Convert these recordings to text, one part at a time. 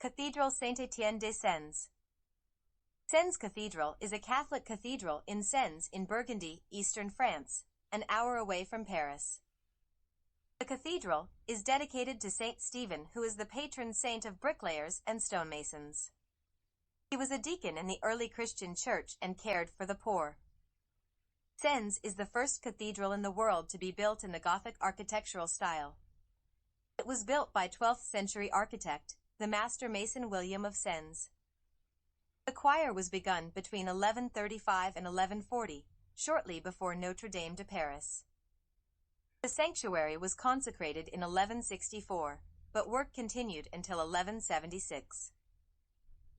Cathedral Saint-Étienne de Sens. Sens Cathedral is a Catholic cathedral in Sens in Burgundy, eastern France, an hour away from Paris. The cathedral is dedicated to Saint Stephen, who is the patron saint of bricklayers and stonemasons. He was a deacon in the early Christian church and cared for the poor. Sens is the first cathedral in the world to be built in the Gothic architectural style. It was built by 12th century architect, the master mason William of Sens. The choir was begun between 1135 and 1140, shortly before Notre Dame de Paris. The sanctuary was consecrated in 1164, but work continued until 1176.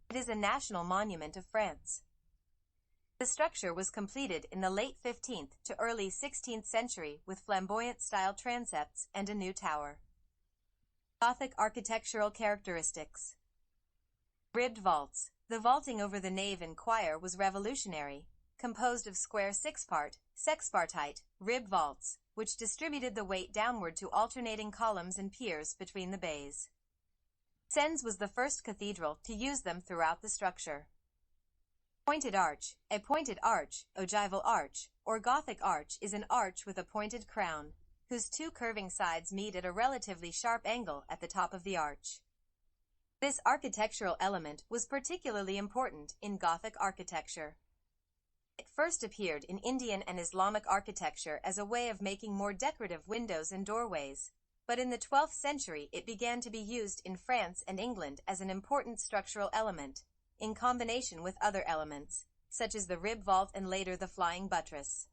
It is a national monument of France. The structure was completed in the late 15th to early 16th century with flamboyant-style transepts and a new tower. Gothic architectural characteristics. Ribbed vaults. The vaulting over the nave and choir was revolutionary, composed of square sexpartite, ribbed vaults, which distributed the weight downward to alternating columns and piers between the bays. Sens was the first cathedral to use them throughout the structure. Pointed arch. A pointed arch, ogival arch, or Gothic arch is an arch with a pointed crown, whose two curving sides meet at a relatively sharp angle at the top of the arch. This architectural element was particularly important in Gothic architecture. It first appeared in Indian and Islamic architecture as a way of making more decorative windows and doorways, but in the 12th century it began to be used in France and England as an important structural element, in combination with other elements, such as the rib vault and later the flying buttress.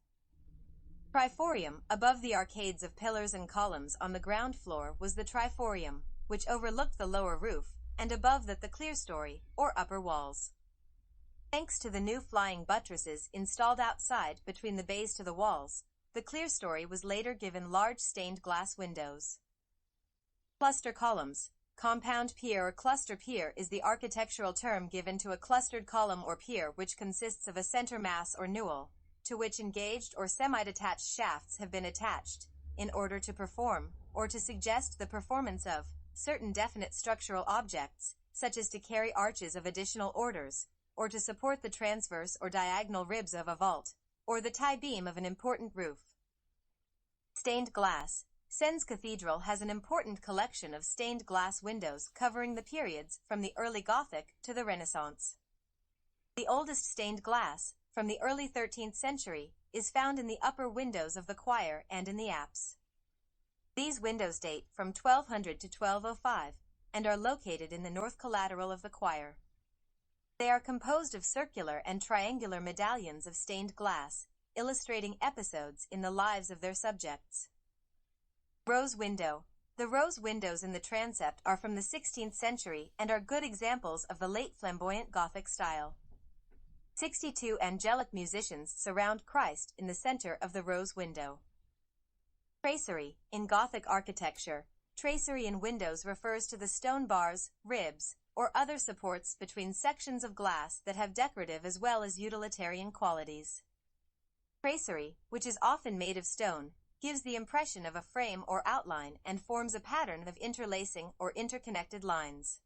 Triforium. Above the arcades of pillars and columns on the ground floor was the triforium, which overlooked the lower roof, and above that the clerestory, or upper walls. Thanks to the new flying buttresses installed outside between the bays to the walls, the clerestory was later given large stained glass windows. Cluster columns. Compound pier or cluster pier is the architectural term given to a clustered column or pier which consists of a center mass or newel, to which engaged or semi-detached shafts have been attached, in order to perform, or to suggest the performance of, certain definite structural objects, such as to carry arches of additional orders, or to support the transverse or diagonal ribs of a vault, or the tie beam of an important roof. Stained glass. Sens Cathedral has an important collection of stained glass windows covering the periods from the early Gothic to the Renaissance. The oldest stained glass, from the early 13th century, is found in the upper windows of the choir and in the apse. These windows date from 1200 to 1205, and are located in the north collateral of the choir. They are composed of circular and triangular medallions of stained glass, illustrating episodes in the lives of their subjects. Rose window. The rose windows in the transept are from the 16th century and are good examples of the late flamboyant Gothic style. 62 angelic musicians surround Christ in the center of the rose window. Tracery. In Gothic architecture, tracery in windows refers to the stone bars, ribs, or other supports between sections of glass that have decorative as well as utilitarian qualities. Tracery, which is often made of stone, gives the impression of a frame or outline and forms a pattern of interlacing or interconnected lines.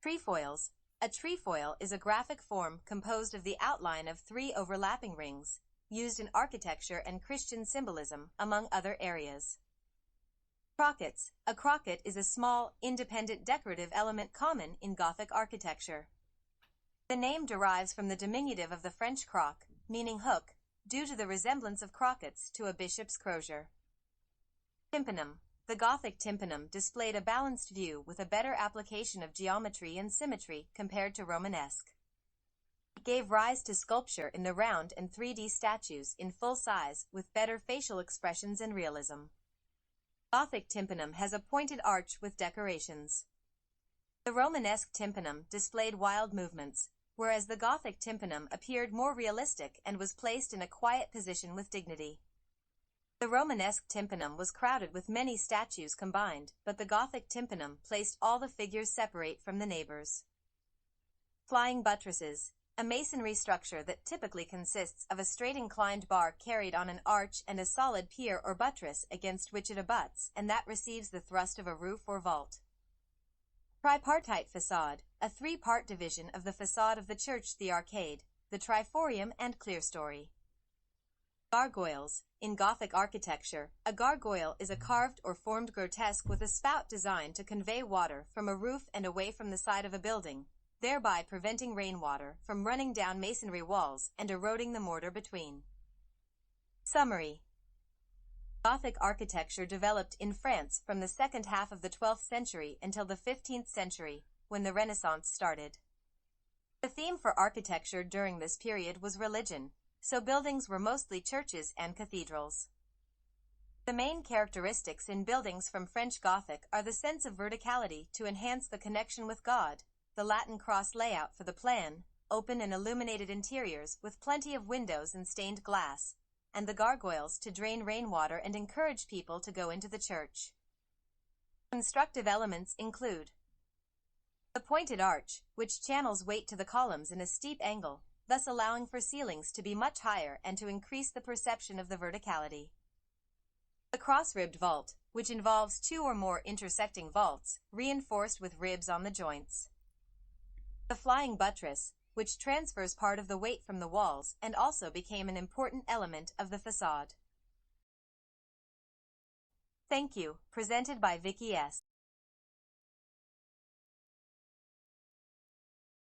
Trefoils. A trefoil is a graphic form composed of the outline of 3 overlapping rings, used in architecture and Christian symbolism, among other areas. Crockets. A crocket is a small, independent decorative element common in Gothic architecture. The name derives from the diminutive of the French croc, meaning hook, due to the resemblance of crockets to a bishop's crosier. Tympanum. The Gothic tympanum displayed a balanced view with a better application of geometry and symmetry compared to Romanesque. It gave rise to sculpture in the round and 3D statues in full size with better facial expressions and realism. Gothic tympanum has a pointed arch with decorations. The Romanesque tympanum displayed wild movements, whereas the Gothic tympanum appeared more realistic and was placed in a quiet position with dignity. The Romanesque tympanum was crowded with many statues combined, but the Gothic tympanum placed all the figures separate from the neighbors. Flying buttresses. A masonry structure that typically consists of a straight inclined bar carried on an arch and a solid pier or buttress against which it abuts and that receives the thrust of a roof or vault. Tripartite facade, a three-part division of the facade of the church, the arcade, the triforium and clerestory. Gargoyles. In Gothic architecture, a gargoyle is a carved or formed grotesque with a spout designed to convey water from a roof and away from the side of a building, thereby preventing rainwater from running down masonry walls and eroding the mortar between. Summary. Gothic architecture developed in France from the second half of the 12th century until the 15th century, when the Renaissance started. The theme for architecture during this period was religion, so buildings were mostly churches and cathedrals. The main characteristics in buildings from French Gothic are the sense of verticality to enhance the connection with God, the Latin cross layout for the plan, open and illuminated interiors with plenty of windows and stained glass, and the gargoyles to drain rainwater and encourage people to go into the church. Constructive elements include the pointed arch, which channels weight to the columns in a steep angle, thus allowing for ceilings to be much higher and to increase the perception of the verticality. The cross-ribbed vault, which involves two or more intersecting vaults, reinforced with ribs on the joints. The flying buttress, which transfers part of the weight from the walls and also became an important element of the facade. Thank you, presented by Vicky S.